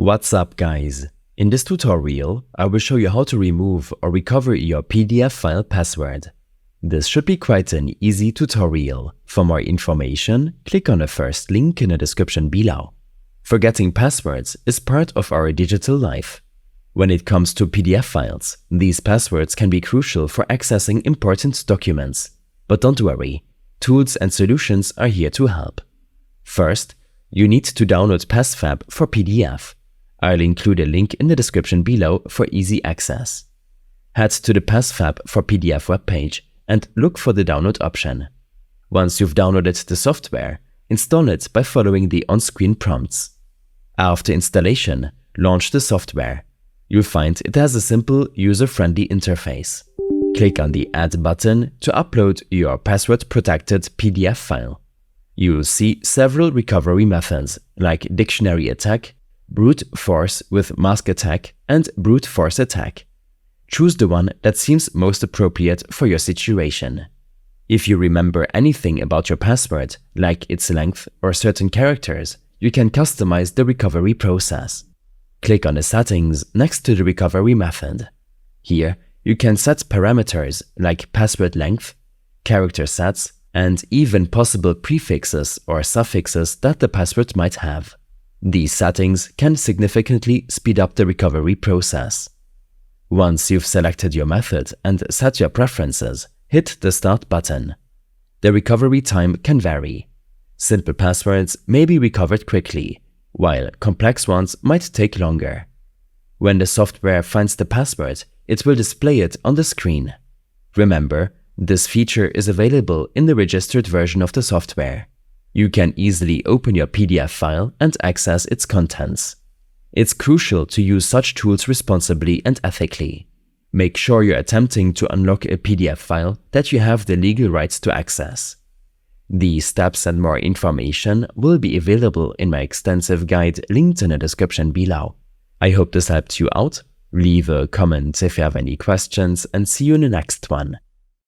What's up, guys? In this tutorial, I will show you how to remove or recover your PDF file password. This should be quite an easy tutorial. For more information, click on the first link in the description below. Forgetting passwords is part of our digital life. When it comes to PDF files, these passwords can be crucial for accessing important documents. But don't worry, tools and solutions are here to help. First, you need to download PassFab for PDF. I'll include a link in the description below for easy access. Head to the PassFab for PDF webpage and look for the download option. Once you've downloaded the software, install it by following the on-screen prompts. After installation, launch the software. You'll find it has a simple, user-friendly interface. Click on the Add button to upload your password-protected PDF file. You'll see several recovery methods like dictionary attack, brute force with mask attack, and brute force attack. Choose the one that seems most appropriate for your situation. If you remember anything about your password, like its length or certain characters, you can customize the recovery process. Click on the settings next to the recovery method. Here, you can set parameters like password length, character sets, and even possible prefixes or suffixes that the password might have. These settings can significantly speed up the recovery process. Once you've selected your method and set your preferences, hit the Start button. The recovery time can vary. Simple passwords may be recovered quickly, while complex ones might take longer. When the software finds the password, it will display it on the screen. Remember, this feature is available in the registered version of the software. You can easily open your PDF file and access its contents. It's crucial to use such tools responsibly and ethically. Make sure you're attempting to unlock a PDF file that you have the legal rights to access. These steps and more information will be available in my extensive guide linked in the description below. I hope this helped you out. Leave a comment if you have any questions and see you in the next one.